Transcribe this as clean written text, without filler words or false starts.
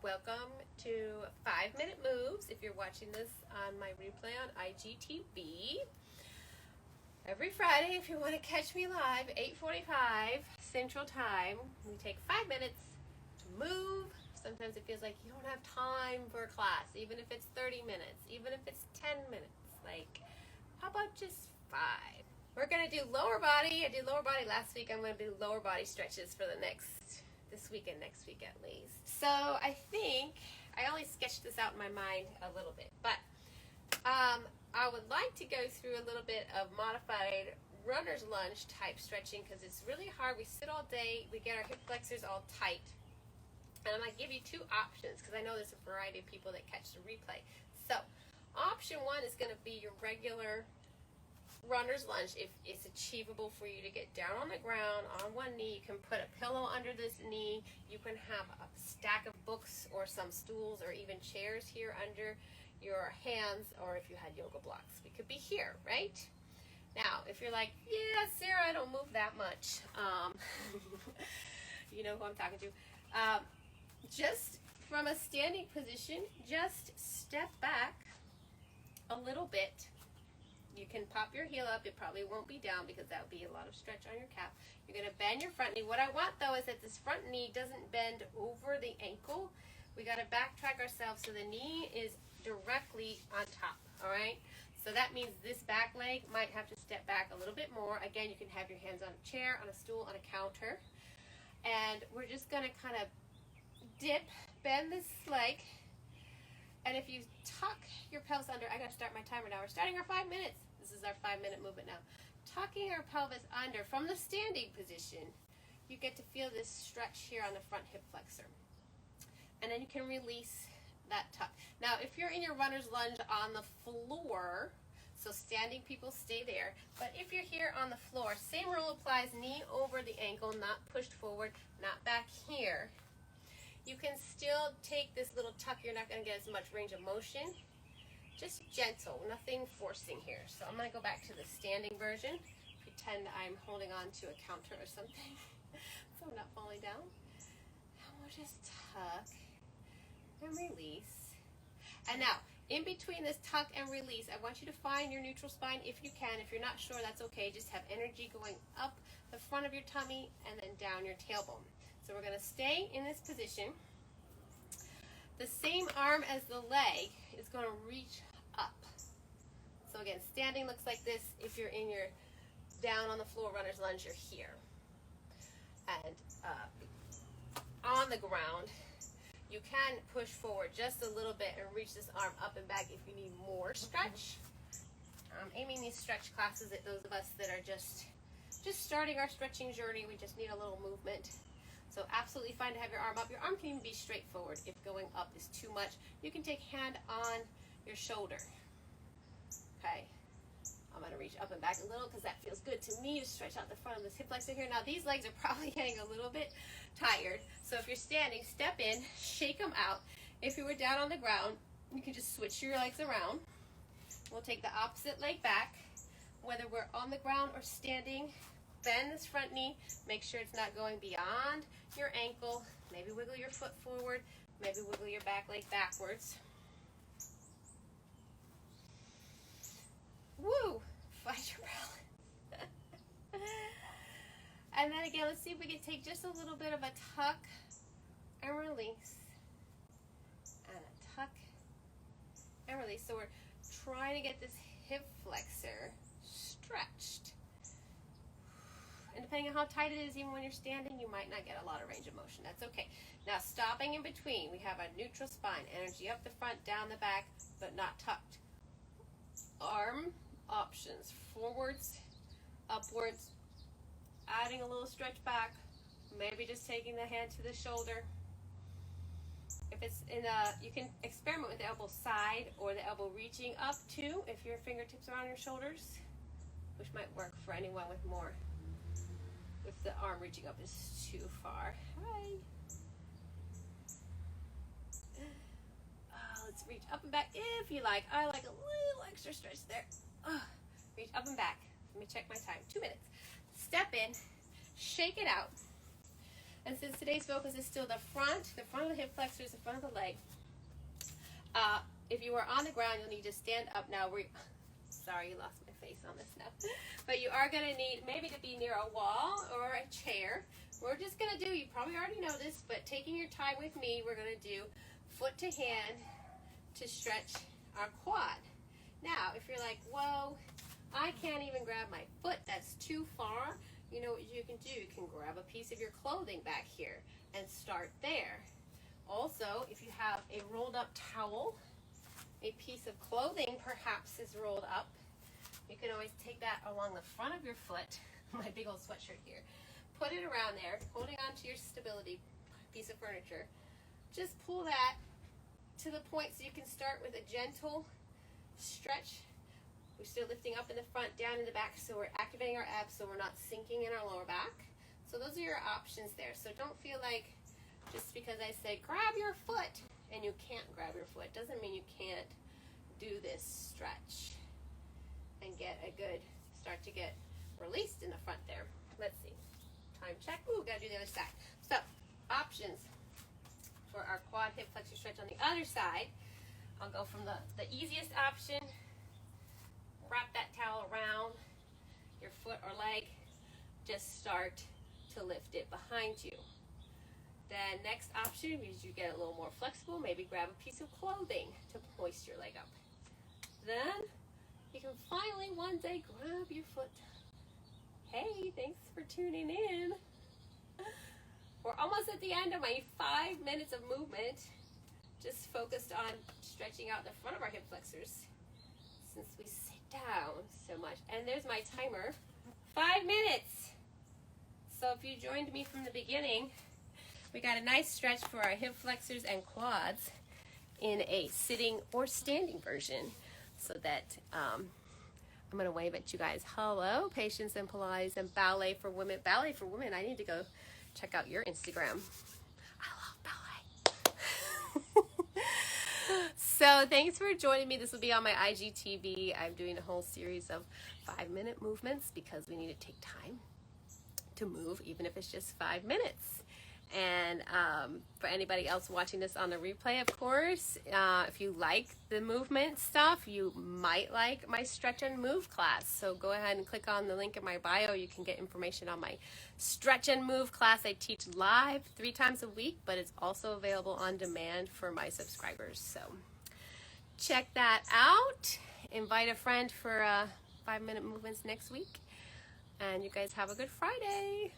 Welcome to 5-Minute Moves if you're watching this on my replay on IGTV. Every Friday, if you want to catch me live, 8:45 Central Time, we take 5 minutes to move. Sometimes it feels like you don't have time for a class, even if it's 30 minutes, even if it's 10 minutes. Like, how about just 5? We're going to do lower body. I did lower body last week. I'm going to do lower body stretches for this week and next week at least. So I think I only sketched this out in my mind a little bit, but I would like to go through a little bit of modified runner's lunge type stretching because it's really hard. We sit all day, we get our hip flexors all tight. And I'm going to give you 2 options because I know there's a variety of people that catch the replay. So option 1 is going to be your regular runner's lunge. If it's achievable for you to get down on the ground on one knee, you can put a pillow under this knee. You can have a stack of books or some stools or even chairs here under your hands, or if you had yoga blocks, we could be here, right? Now, if you're like, yeah, Sarah, I don't move that much. You know who I'm talking to. Just from a standing position, just step back a little bit. You can pop your heel up. It probably won't be down because that would be a lot of stretch on your calf. You're going to bend your front knee. What I want, though, is that this front knee doesn't bend over the ankle. We got to backtrack ourselves so the knee is directly on top, all right? So that means this back leg might have to step back a little bit more. Again, you can have your hands on a chair, on a stool, on a counter. And we're just going to kind of dip, bend this leg. And if you tuck your pelvis under, I got to start my timer now. We're starting our 5 minutes. This is our 5-minute movement now. Tucking our pelvis under from the standing position, you get to feel this stretch here on the front hip flexor. And then you can release that tuck. Now, if you're in your runner's lunge on the floor, so standing people stay there, but if you're here on the floor, same rule applies, knee over the ankle, not pushed forward, not back here. You can still take this little tuck. You're not going to get as much range of motion. Just gentle, nothing forcing here. So I'm going to go back to the standing version. Pretend I'm holding on to a counter or something so I'm not falling down. And we'll just tuck and release. And now, in between this tuck and release, I want you to find your neutral spine if you can. If you're not sure, that's okay. Just have energy going up the front of your tummy and then down your tailbone. So we're going to stay in this position. The same arm as the leg is going to reach up. So again, standing looks like this. If you're in your down on the floor runner's lunge, you're here. And on the ground, you can push forward just a little bit and reach this arm up and back if you need more stretch. I'm aiming these stretch classes at those of us that are just starting our stretching journey. We just need a little movement. So absolutely fine to have your arm up. Your arm can even be straight forward if going up is too much. You can take hand on your shoulder. Okay. I'm going to reach up and back a little because that feels good to me to stretch out the front of this hip flexor here. Now these legs are probably getting a little bit tired. So if you're standing, step in, shake them out. If you were down on the ground, you can just switch your legs around. We'll take the opposite leg back. Whether we're on the ground or standing, bend this front knee. Make sure it's not going beyond your ankle. Maybe wiggle your foot forward. Maybe wiggle your back leg backwards. Woo! Find your balance. And then again, let's see if we can take just a little bit of a tuck and release. And a tuck and release. So we're trying to get this hip flexor stretched. And depending on how tight it is, even when you're standing, you might not get a lot of range of motion. That's okay. Now, stopping in between, we have a neutral spine. Energy up the front, down the back, but not tucked. Arm options. Forwards, upwards, adding a little stretch back. Maybe just taking the hand to the shoulder. If it's you can experiment with the elbow side or the elbow reaching up too, if your fingertips are on your shoulders, which might work for anyone with more. If the arm reaching up is too far. Hi. Let's reach up and back if you like. I like a little extra stretch there. Reach up and back. Let me check my time. 2 minutes. Step in, shake it out. And since today's focus is still the front of the hip flexors, the front of the leg, if you are on the ground, you'll need to stand up now. Sorry, you lost my face on this now. But you are going to need maybe to be near a wall or a chair. We're just going to do, you probably already know this, but taking your time with me, we're going to do foot to hand to stretch our quad. Now, if you're like, whoa, I can't even grab my foot, that's too far, you know what you can do? You can grab a piece of your clothing back here and start there. Also, if you have a rolled up towel, a piece of clothing perhaps is rolled up, you can always take that along the front of your foot, my big old sweatshirt here, put it around there, holding on to your stability piece of furniture. Just pull that to the point so you can start with a gentle stretch. We're still lifting up in the front, down in the back, so we're activating our abs so we're not sinking in our lower back. So those are your options there. So don't feel like just because I say grab your foot and you can't grab your foot doesn't mean you can't do this stretch and get a good start to get released in the front there. Let's see. Time check. Ooh, gotta do the other side. So options for our quad hip flexor stretch on the other side. I'll go from the easiest option. Wrap that towel around your foot or leg. Just start to lift it behind you. Then next option is you get a little more flexible. Maybe grab a piece of clothing to hoist your leg up. Then you can finally one day grab your foot. Hey, thanks for tuning in. We're almost at the end of my 5 minutes of movement. Just focused on stretching out the front of our hip flexors since we sit down so much. And there's my timer. 5 minutes. So if you joined me from the beginning, we got a nice stretch for our hip flexors and quads in a sitting or standing version, so that I'm going to wave at you guys. Hello, Patience and Pilates and Ballet for Women. Ballet for Women, I need to go check out your Instagram. I love ballet. So thanks for joining me. This will be on my IGTV. I'm doing a whole series of 5-minute movements because we need to take time to move, even if it's just 5 minutes. And for anybody else watching this on the replay, of course, if you like the movement stuff, you might like my stretch and move class. So go ahead and click on the link in my bio. You can get information on my stretch and move class. I teach live 3 times a week, but it's also available on demand for my subscribers. So check that out. Invite a friend for 5-minute movements next week. And you guys have a good Friday.